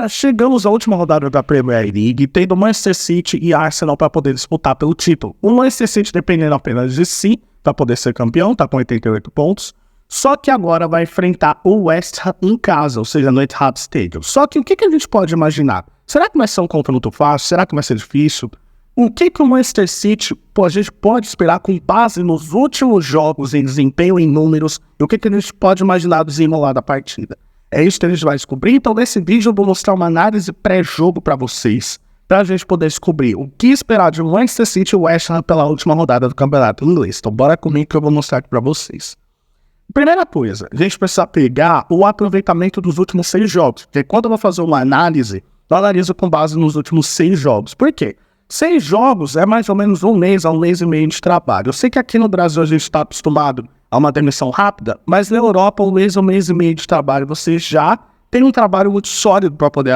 Chegamos à última rodada da Premier League, tendo Manchester City e Arsenal para poder disputar pelo título. O Manchester City dependendo apenas de si para poder ser campeão, está com 88 pontos. Só que agora vai enfrentar o West Ham em casa, ou seja, no Etihad Stadium. Só que o que a gente pode imaginar? Será que vai ser um confronto fácil? Será que vai ser difícil? O que o Manchester City a gente pode esperar com base nos últimos jogos em desempenho, em números, e o que a gente pode imaginar do desenrolar da partida? É isso que a gente vai descobrir. Então, nesse vídeo eu vou mostrar uma análise pré-jogo para vocês, para a gente poder descobrir o que esperar de Manchester City e West Ham pela última rodada do Campeonato Inglês. Então, bora comigo que eu vou mostrar aqui para vocês. Primeira coisa, a gente precisa pegar o aproveitamento dos últimos 6 jogos, porque quando eu vou fazer uma análise, eu analiso com base nos últimos 6 jogos. Por quê? 6 jogos é mais ou menos um mês a um mês e meio de trabalho. Eu sei que aqui no Brasil a gente está acostumado a uma demissão rápida, mas na Europa um mês e meio de trabalho você já tem um trabalho muito sólido para poder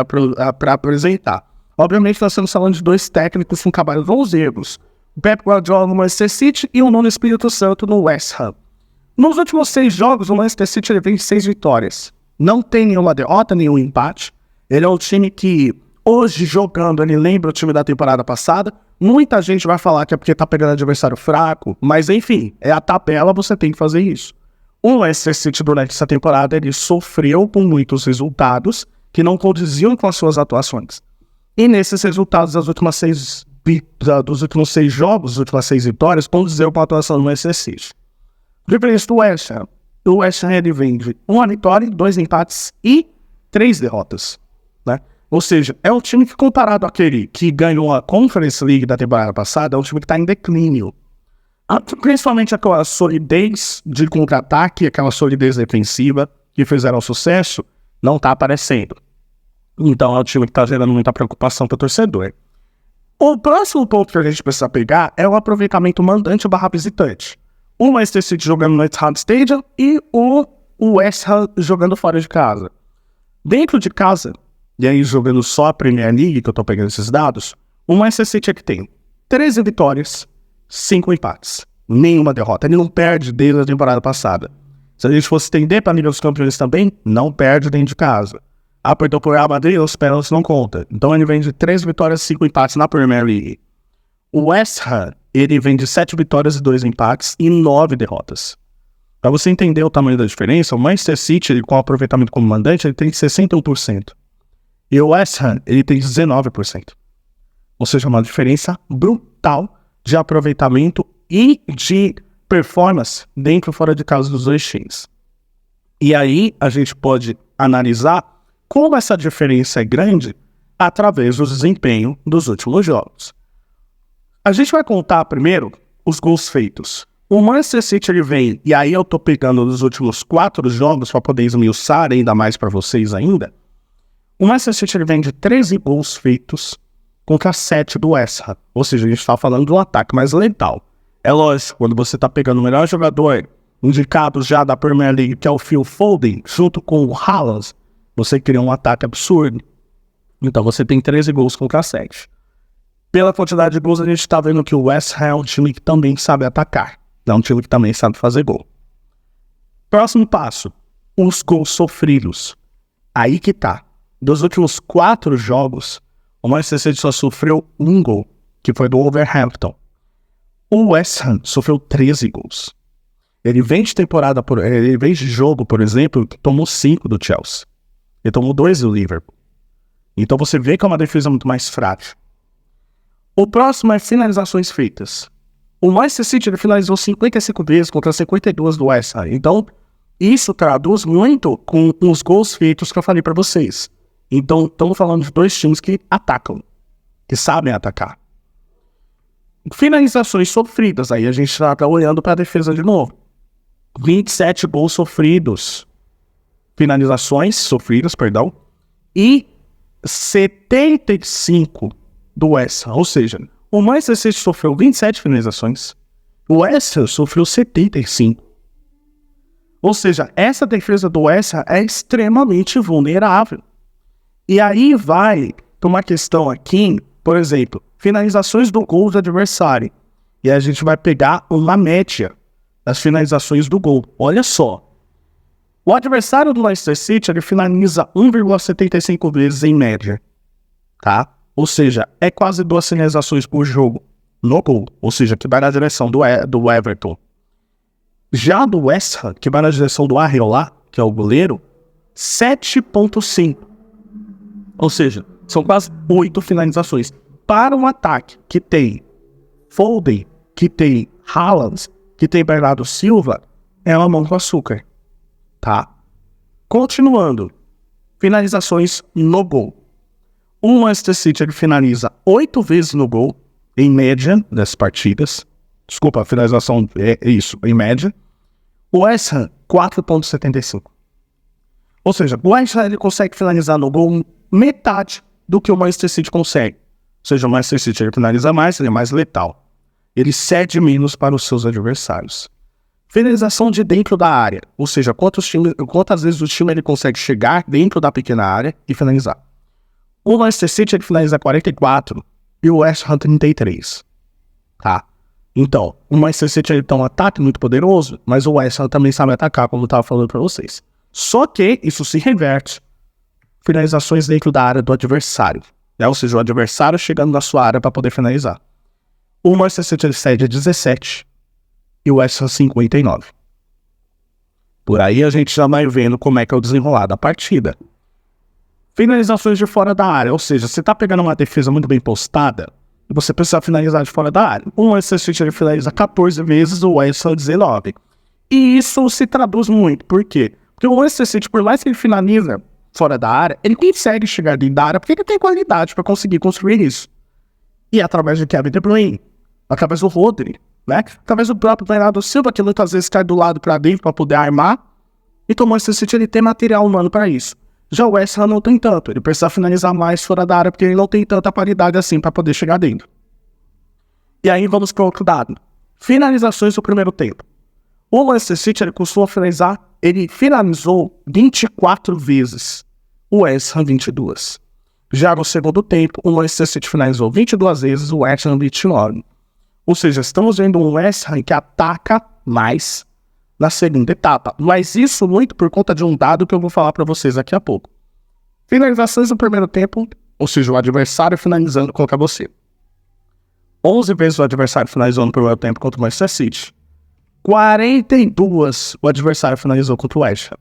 apresentar. Obviamente nós estamos falando de 2 técnicos com trabalhos longevos, o Pep Guardiola no Manchester City e o Nuno Espírito Santo no West Ham. Nos últimos 6 jogos o Manchester City ele vem 6 vitórias, não tem nenhuma derrota, nenhum empate. Ele é um time que hoje jogando, ele lembra o time da temporada passada. Muita gente vai falar que é porque tá pegando adversário fraco, mas enfim, é a tabela, você tem que fazer isso. O Manchester City durante essa temporada, ele sofreu com muitos resultados que não condiziam com as suas atuações. E nesses resultados dos últimos 6 jogos, as últimas 6 vitórias, condiziam com a atuação do Manchester City. Diferente do West Ham. O West Ham ele vem de 1 vitória, 2 empates e 3 derrotas, né? Ou seja, é um time que, comparado àquele que ganhou a Conference League da temporada passada, é um time que está em declínio. Principalmente aquela solidez de contra-ataque, aquela solidez defensiva que fizeram sucesso, não está aparecendo. Então é um time que está gerando muita preocupação para o torcedor. O próximo ponto que a gente precisa pegar é o aproveitamento mandante/visitante. O Manchester City jogando no Etihad Stadium e o West Ham jogando fora de casa. Dentro de casa, e aí jogando só a Premier League, que eu tô pegando esses dados, o Manchester City aqui tem 13 vitórias, 5 empates, nenhuma derrota. Ele não perde desde a temporada passada. Se a gente fosse estender para nível dos campeões também, não perde dentro de casa. Perdeu por Real Madrid, os pênaltis não contam. Então ele vem de 13 vitórias e 5 empates na Premier League. O West Ham, ele vem de 7 vitórias e 2 empates e 9 derrotas. Para você entender o tamanho da diferença, o Manchester City, ele, com aproveitamento como mandante, ele tem 61%. E o West Ham, ele tem 19%. Ou seja, uma diferença brutal de aproveitamento e de performance dentro e fora de casa dos 2 times. E aí a gente pode analisar como essa diferença é grande através do desempenho dos últimos jogos. A gente vai contar primeiro os gols feitos. O Manchester City ele vem, e aí eu tô pegando os últimos 4 jogos para poder esmiuçar ainda mais para vocês ainda. O Manchester City ele vem de 13 gols feitos contra 7 do West Ham. Ou seja, a gente está falando de um ataque mais letal. É lógico, quando você está pegando o melhor jogador indicado já da Premier League, que é o Phil Foden, junto com o Haaland, você cria um ataque absurdo. Então você tem 13 gols contra 7. Pela quantidade de gols, a gente está vendo que o West Ham é um time que também sabe atacar. É um time que também sabe fazer gol. Próximo passo, os gols sofridos. Aí que tá. Dos últimos 4 jogos, o Manchester City só sofreu 1 gol, que foi do Wolverhampton. O West Ham sofreu 13 gols. Ele vem de jogo, por exemplo, que tomou 5 do Chelsea. Ele tomou 2 do Liverpool. Então você vê que é uma defesa muito mais frágil. O próximo é finalizações feitas. O Manchester City ele finalizou 55 vezes contra 52 do West Ham. Então, isso traduz muito com os gols feitos que eu falei para vocês. Então, estamos falando de 2 times que atacam, que sabem atacar. Finalizações sofridas, aí a gente está olhando para a defesa de novo. 27 gols sofridos. Finalizações sofridas, perdão. E 75 do West Ham. Ou seja, o Manchester City sofreu 27 finalizações. O West Ham sofreu 75. Ou seja, essa defesa do West Ham é extremamente vulnerável. E aí vai uma questão aqui, por exemplo, finalizações do gol do adversário. E a gente vai pegar uma média das finalizações do gol. Olha só. O adversário do Leicester City, ele finaliza 1,75 vezes em média, tá? Ou seja, é quase 2 finalizações por jogo no gol, ou seja, que vai na direção do Everton. Já do West Ham, que vai na direção do Areola, que é o goleiro, 7,5. Ou seja, são quase 8 finalizações. Para um ataque que tem Foden, que tem Haaland, que tem Bernardo Silva, é uma mão com açúcar, tá? Continuando, finalizações no gol. O Manchester City ele finaliza 8 vezes no gol, em média, das partidas. Desculpa, a finalização é isso, em média. O West Ham, 4,75. Ou seja, o West Ham ele consegue finalizar no gol metade do que o Manchester City consegue. Ou seja, o Manchester City ele finaliza mais, ele é mais letal. Ele cede menos para os seus adversários. Finalização de dentro da área. Ou seja, quantas vezes o time ele consegue chegar dentro da pequena área e finalizar. O Manchester City ele finaliza 44 e o West Ham 33. Tá? Então, o Manchester City ele tem um ataque muito poderoso, mas o West Ham também sabe atacar, como eu estava falando para vocês. Só que isso se reverte. Finalizações dentro da área do adversário. Né? Ou seja, o adversário chegando na sua área para poder finalizar. O Manchester City ele cede 17 e o West Ham 59. Por aí a gente já vai vendo como é que é o desenrolar da partida. Finalizações de fora da área, ou seja, você está pegando uma defesa muito bem postada e você precisa finalizar de fora da área. O Manchester City ele finaliza 14 vezes, o West Ham 19. E isso se traduz muito, por quê? Porque o Manchester City, por mais que ele finaliza fora da área, ele consegue chegar dentro da área porque ele tem qualidade para conseguir construir isso. E através de Kevin De Bruyne, através do Rodri, né? Através do próprio Bernardo Silva, que muitas vezes cai do lado para dentro para poder armar. Então o Manchester City ele tem material humano para isso. Já o West Ham não tem tanto, ele precisa finalizar mais fora da área porque ele não tem tanta qualidade assim para poder chegar dentro. E aí vamos para o outro dado. Finalizações do primeiro tempo. O Manchester City ele costuma finalizar, ele finalizou 24 vezes, o West Ham 22. Já no segundo tempo, o Manchester City finalizou 22 vezes, o West Ham 29. Ou seja, estamos vendo um West Ham que ataca mais na segunda etapa. Mas isso muito por conta de um dado que eu vou falar para vocês daqui a pouco. Finalizações no primeiro tempo, ou seja, o adversário finalizando contra você. 11 vezes o adversário finalizou no primeiro tempo contra o Manchester City. 42 o adversário finalizou contra o West Ham.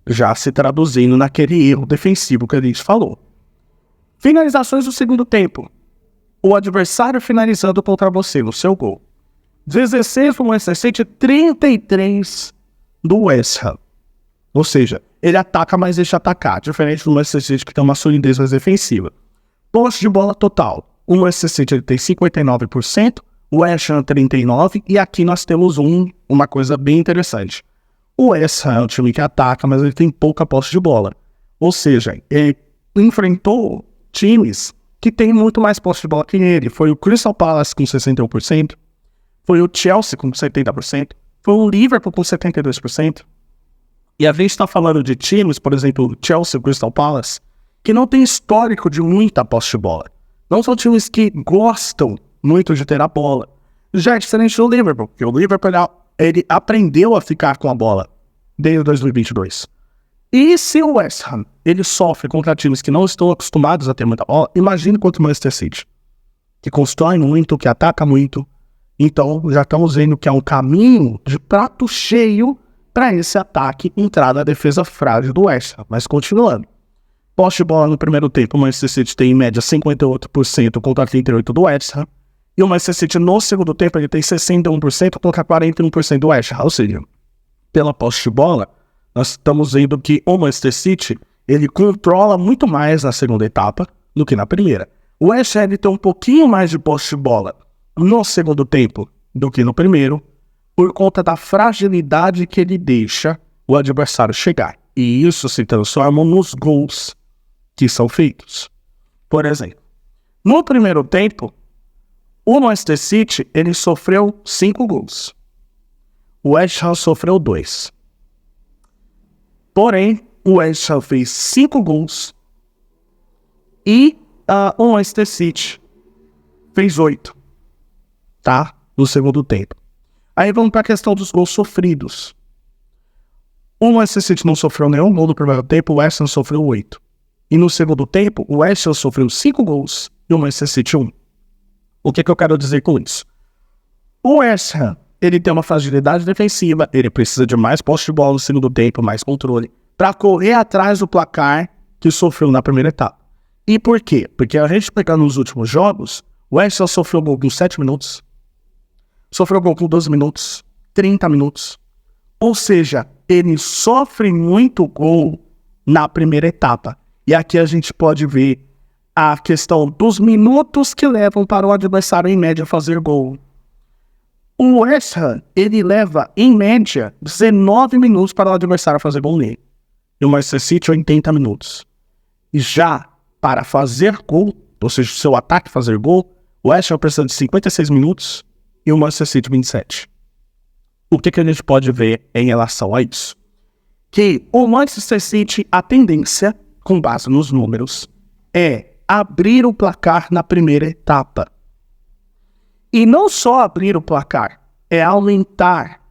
Já se traduzindo naquele erro defensivo que a gente falou. Finalizações do segundo tempo. O adversário finalizando contra você no seu gol. 16 do Manchester City, 33 do West Ham. Ou seja, ele ataca, mas deixa atacar. Diferente do Manchester City, que tem uma solidez mais defensiva. Posse de bola total. O Manchester City ele tem 59%, o West Ham 39%, e aqui nós temos uma coisa bem interessante. O West Ham é um time que ataca, mas ele tem pouca posse de bola. Ou seja, ele enfrentou times que têm muito mais posse de bola que ele. Foi o Crystal Palace com 61%, foi o Chelsea com 70%, foi o Liverpool com 72%. E a gente está falando de times, por exemplo, o Chelsea e o Crystal Palace, que não tem histórico de muita posse de bola. Não são times que gostam muito de ter a bola. Já é diferente do Liverpool, porque o Liverpool ele aprendeu a ficar com a bola desde 2022. E se o West Ham ele sofre contra times que não estão acostumados a ter muita bola, imagine contra o Manchester City, que constrói muito, que ataca muito. Então já estamos vendo que é um caminho de prato cheio para esse ataque entrar na defesa frágil do West Ham. Mas continuando. Posse de bola no primeiro tempo, o Manchester City tem em média 58% contra 38% do West Ham. E o Manchester City no segundo tempo ele tem 61% contra 41% do West Ham. Ou seja, pela posse de bola, nós estamos vendo que o Manchester City ele controla muito mais na segunda etapa do que na primeira. O West Ham tem um pouquinho mais de posse de bola no segundo tempo do que no primeiro, por conta da fragilidade que ele deixa o adversário chegar. E isso se transforma nos gols que são feitos. Por exemplo, no primeiro tempo, o Manchester City ele sofreu 5 gols. O West Ham sofreu 2. Porém, o West Ham fez 5 gols e o Manchester City fez 8. Tá? No segundo tempo. Aí vamos para a questão dos gols sofridos. O Manchester City não sofreu nenhum gol no primeiro tempo, o West Ham sofreu 8. E no segundo tempo, o West Ham sofreu 5 gols e o Manchester City 1. O que eu quero dizer com isso? O West Ham, ele tem uma fragilidade defensiva, ele precisa de mais posse de bola no segundo tempo, mais controle, para correr atrás do placar que sofreu na primeira etapa. E por quê? Porque a gente pegando nos últimos jogos, o West Ham sofreu gol com 7 minutos, sofreu gol com 12 minutos, 30 minutos. Ou seja, ele sofre muito gol na primeira etapa. E aqui a gente pode ver a questão dos minutos que levam para o adversário em média fazer gol. O West Ham, ele leva em média 19 minutos para o adversário fazer gol nele. E o Manchester City 80 minutos. E já para fazer gol, ou seja, o seu ataque fazer gol, o West Ham precisa de 56 minutos e o Manchester City 27. O que a gente pode ver em relação a isso? Que o Manchester City, a tendência, com base nos números, é abrir o placar na primeira etapa. E não só abrir o placar, é aumentar.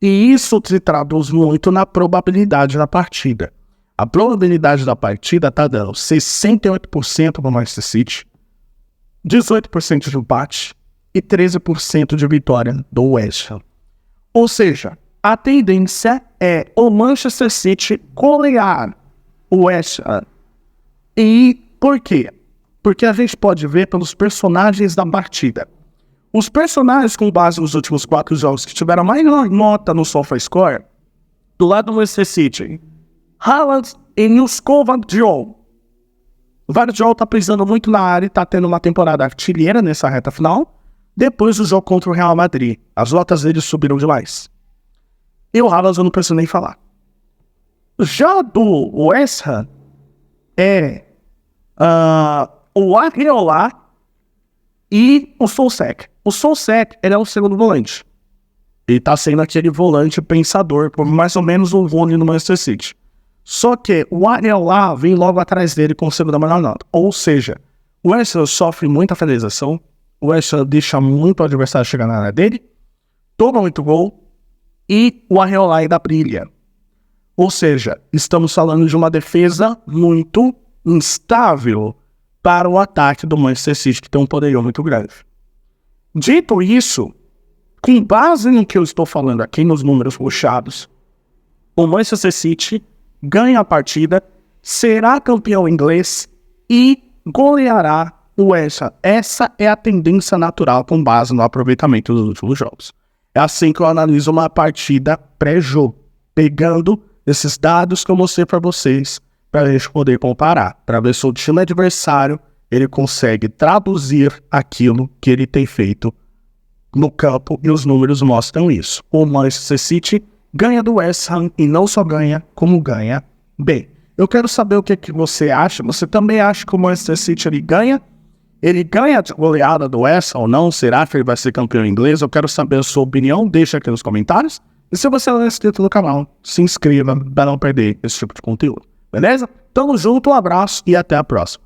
E isso se traduz muito na probabilidade da partida. A probabilidade da partida está dando 68% para o Manchester City, 18% de empate e 13% de vitória do West Ham. Ou seja, a tendência é o Manchester City golear o West Ham. E por quê? Porque a gente pode ver pelos personagens da partida. Os personagens com base nos últimos 4 jogos que tiveram a maior nota no SofaScore, do lado do Manchester City, Haaland e Vardy. O Vardy está pisando muito na área e está tendo uma temporada artilheira nessa reta final. Depois do jogo contra o Real Madrid, as notas dele subiram demais. E o Haaland eu não preciso nem falar. Já do West Ham é o Areola e o Soucek. O Soucek, ele é o segundo volante. Ele tá sendo aquele volante pensador, por mais ou menos um Rony no Manchester City. Só que o Areola vem logo atrás dele com o segundo melhor nota. Ou seja, o West Ham sofre muita finalização, o West Ham deixa muito o adversário chegar na área dele, toma muito gol e o Areola ainda brilha. Ou seja, estamos falando de uma defesa muito instável para o ataque do Manchester City, que tem um poderio muito grande. Dito isso, com base no que eu estou falando aqui nos números puxados, o Manchester City ganha a partida, será campeão inglês e goleará o West Ham. Essa é a tendência natural com base no aproveitamento dos últimos jogos. É assim que eu analiso uma partida pré-jogo, pegando esses dados que eu mostrei para vocês, para a gente poder comparar, para ver se o time adversário ele consegue traduzir aquilo que ele tem feito no campo, e os números mostram isso. O Manchester City ganha do West Ham e não só ganha, como ganha bem. Eu quero saber o que você acha. Você também acha que o Manchester City ele ganha? Ele ganha a goleada do West Ham ou não? Será que ele vai ser campeão inglês? Eu quero saber a sua opinião, deixa aqui nos comentários. E se você não é inscrito no canal, se inscreva para não perder esse tipo de conteúdo. Beleza? Tamo junto, um abraço e até a próxima.